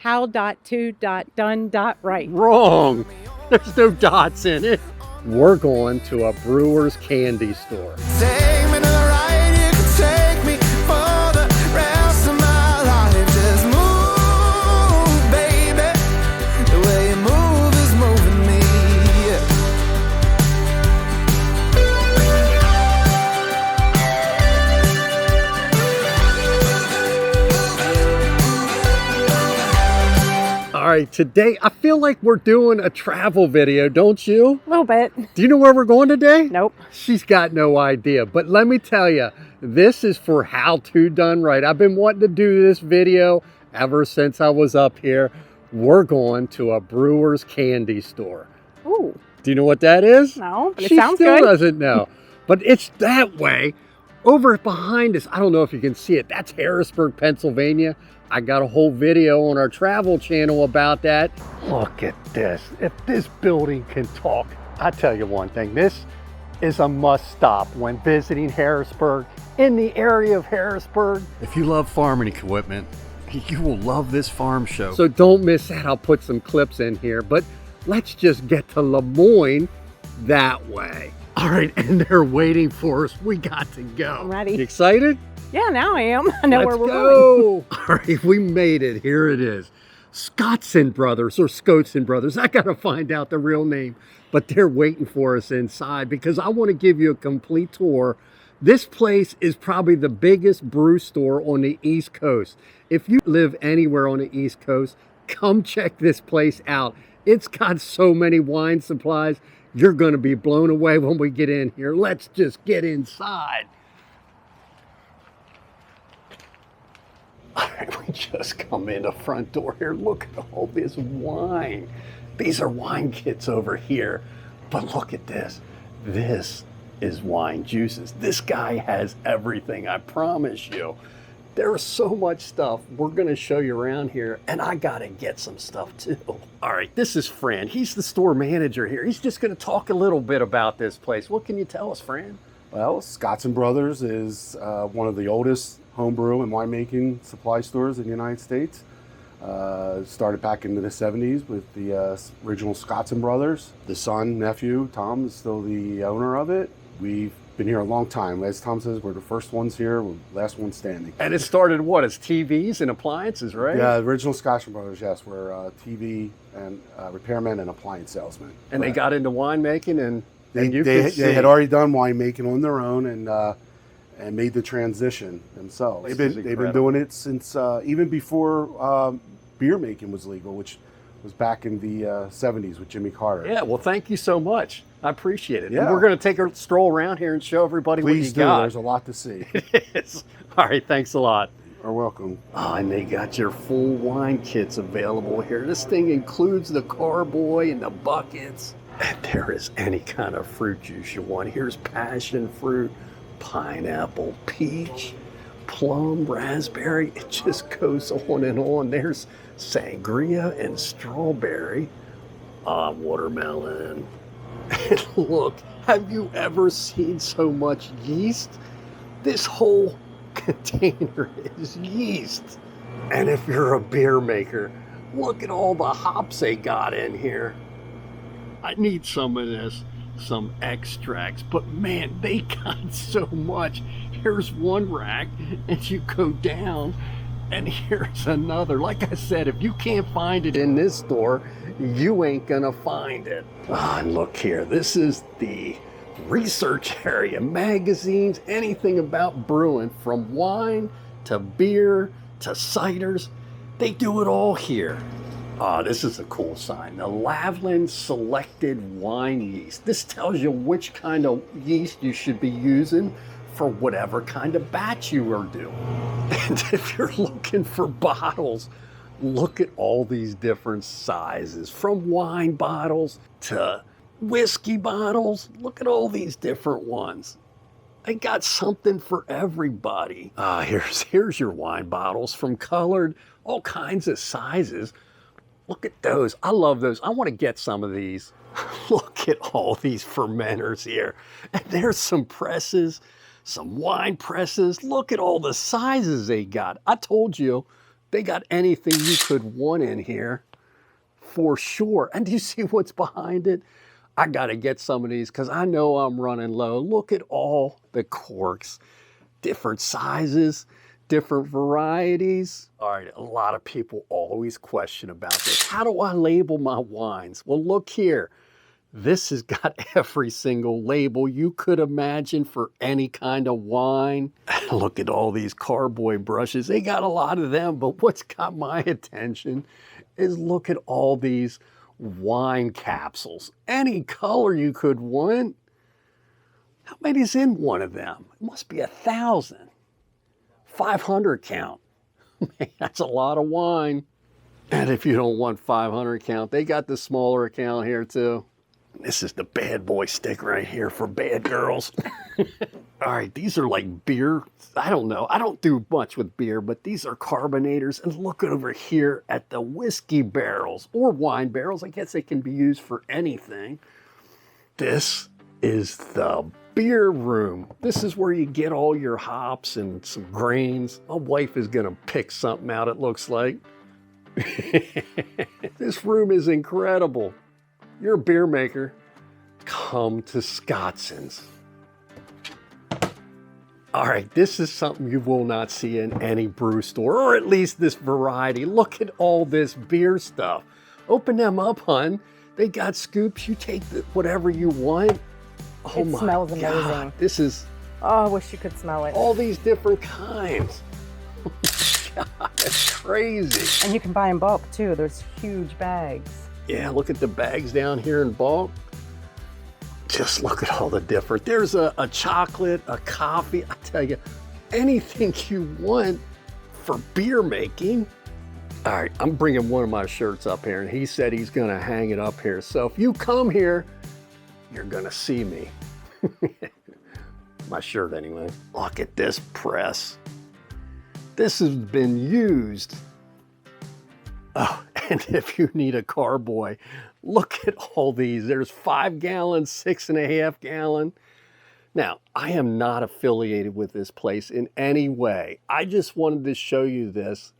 How.to.done.right. Wrong. There's no dots in it. We're going to a Brewers candy store. Take me to the right, you can take me for the rest of my life. Just move, baby. The way you move is moving me. All right, today I feel like we're doing a travel video, don't you? A little bit. Do you know where we're going today? Nope. She's got no idea, but let me tell you, this is for How To Done Right. I've been wanting to do this video ever since I was up here. We're going to a Brewers candy store. Ooh. Do you know what that is? No, but it She sounds still good. doesn't know, but it's that way. Over behind us, I don't know if you can see it, that's Harrisburg, Pennsylvania. I got a whole video on our travel channel about that. Look at this. If this building can talk, I tell you one thing, this is a must stop when visiting Harrisburg, in the area of Harrisburg. If you love farming equipment, you will love this farm show. So don't miss that. I'll put some clips in here, but let's just get to Lemoyne that way. All right, and they're waiting for us. We got to go. I'm ready. You excited? Yeah, now I am. I know Let's where we're go. going. All right, we made it. Here it is. Scotzin brothers or Scotzin brothers. I got to find out the real name, but they're waiting for us inside because I want to give you a complete tour. This place is probably the biggest brew store on the East Coast. If you live anywhere on the East Coast, come check this place out. It's got so many wine supplies. You're going to be blown away when we get in here. Let's just get inside. All right, we just come in the front door here. Look at all this wine. These are wine kits over here. But look at this. This is wine juices. This guy has everything, I promise you. There's so much stuff we're gonna show you around here, and I gotta get some stuff too. All right, this is Fran. He's the store manager here. He's just gonna talk a little bit about this place. What can you tell us, Fran? Well, Scotzin Brothers is one of the oldest homebrew and winemaking supply stores in the United States. Started back into the 70s with the original Scotzin Brothers. The son, nephew, Tom, is still the owner of it. We've been here a long time. As Tom says, we're the first ones here, we're the last ones standing. And it started what, as TVs and appliances, right? Yeah, the original Scotzin Brothers, yes, were TV and repairmen and appliance salesmen. And they got into winemaking, and they had already done winemaking on their own and made the transition themselves. They've been doing it since even before beer making was legal, which was back in the 70s with Jimmy Carter. Yeah, well, thank you so much. I appreciate it. Yeah. And we're going to take a stroll around here and show everybody what you Please do. got. There's a lot to see. It is. All right, thanks a lot. You're welcome. Oh, and they got your full wine kits available here. This thing includes the Carboy and the buckets. And there is any kind of fruit juice you want. Here's passion fruit, pineapple, peach, plum, raspberry. It just goes on and on. There's sangria and strawberry, watermelon. And look, have you ever seen so much yeast? This whole container is yeast. And if you're a beer maker, look at all the hops they got in here. I need some of this, some extracts, but man, they got so much. Here's one rack, and you go down, and here's another. Like I said, if you can't find it in this store, you ain't gonna find it. And look here, this is the research area, magazines, anything about brewing, from wine to beer to ciders. They do it all here. This is a cool sign. The Lavland Selected Wine Yeast. This tells you which kind of yeast you should be using for whatever kind of batch you are doing. And if you're looking for bottles, look at all these different sizes, from wine bottles to whiskey bottles. Look at all these different ones. They got something for everybody. Here's your wine bottles, from colored, all kinds of sizes. Look at those. I love those. I want to get some of these. Look at all these fermenters here. And there's some presses, some wine presses. Look at all the sizes they got. I told you They got anything you could want in here for sure. And do you see what's behind it? I got to get some of these because I know I'm running low. Look at all the corks, different sizes, different varieties. All right, a lot of people always question about this. How do I label my wines? Well, look here. This has got every single label you could imagine for any kind of wine. Look at all these Carboy brushes. They got a lot of them, but what's got my attention is look at all these wine capsules. Any color you could want. How many's in one of them? It must be 1,000. 500 count. Man, that's a lot of wine. And if you don't want 500 count, they got the smaller account here too. This is the bad boy stick right here for bad girls. All right, these are like beer. I don't know. I don't do much with beer, but these are carbonators. And look over here at the whiskey barrels or wine barrels. I guess they can be used for anything. This is the beer room. This is where you get all your hops and some grains. My wife is gonna pick something out, it looks like. This room is incredible. You're a beer maker, come to Scotzin's. All right, this is something you will not see in any brew store, or at least this variety. Look at all this beer stuff. Open them up, hun. They got scoops. You take whatever you want. Oh It my smells God. amazing. This is Oh, I wish you could smell it. all these different kinds. Oh my God, that's crazy. And you can buy in bulk too. There's huge bags. Yeah, look at the bags down here in bulk. Just look at all the different. There's a chocolate, a coffee. I tell you, anything you want for beer making. All right, I'm bringing one of my shirts up here, and he said he's gonna hang it up here. So if you come here, you're gonna see me. My shirt anyway. Look at this press. This has been used. Oh, and if you need a carboy, look at all these. There's 5 gallon, 6.5 gallon. Now, I am not affiliated with this place in any way. I just wanted to show you this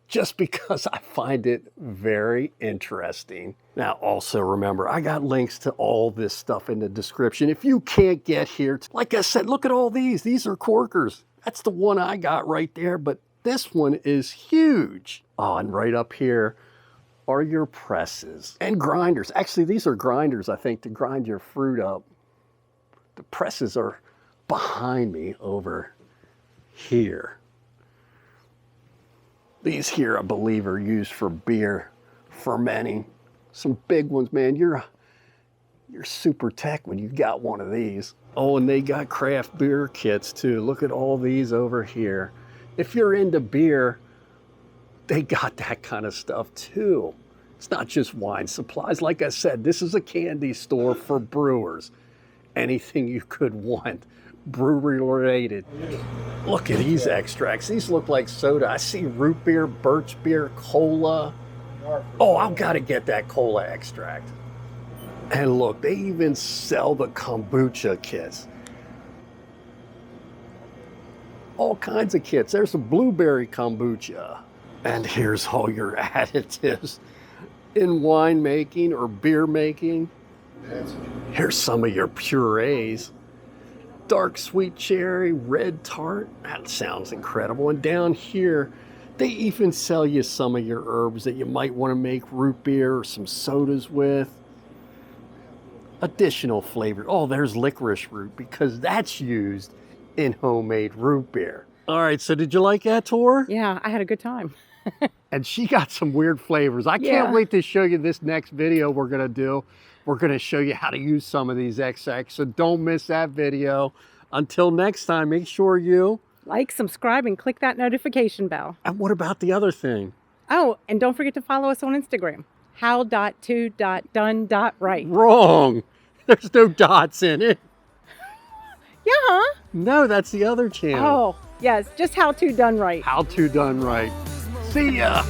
just because I find it very interesting. Now, also remember, I got links to all this stuff in the description. If you can't get here, like I said, look at all these. These are Corkers. That's the one I got right there, but this one is huge. Oh, and right up here are your presses and grinders. Actually, these are grinders, I think, to grind your fruit up. The presses are behind me over here. These here, I believe, are used for beer fermenting. Some big ones, man. You're super tech when you've got one of these. Oh, and they got craft beer kits too. Look at all these over here. If you're into beer, they got that kind of stuff too. It's not just wine supplies. Like I said, this is a candy store for brewers. Anything you could want, brewery related. Look at these extracts. These look like soda. I see root beer, birch beer, cola. Oh, I've got to get that cola extract. And look, they even sell the Kombucha Kits. All kinds of kits. There's a blueberry kombucha. And here's all your additives in winemaking or beer making. Here's some of your purees. Dark sweet cherry, red tart. That sounds incredible. And down here, they even sell you some of your herbs that you might want to make root beer or some sodas with. Additional flavor. Oh, there's licorice root because that's used in homemade root beer. All right, so did you like that tour? Yeah, I had a good time. And she got some weird flavors. I Yeah. can't wait to show you this next video we're gonna do. We're gonna show you how to use some of these extracts, so don't miss that video. Until next time, make sure you... Like, subscribe, and click that notification bell. And what about the other thing? Oh, and don't forget to follow us on Instagram. How.to.done.right. Wrong. There's no dots in it. Yeah, huh? No, that's the other channel. Oh, yes, just how to done right. How to Done Right. See ya.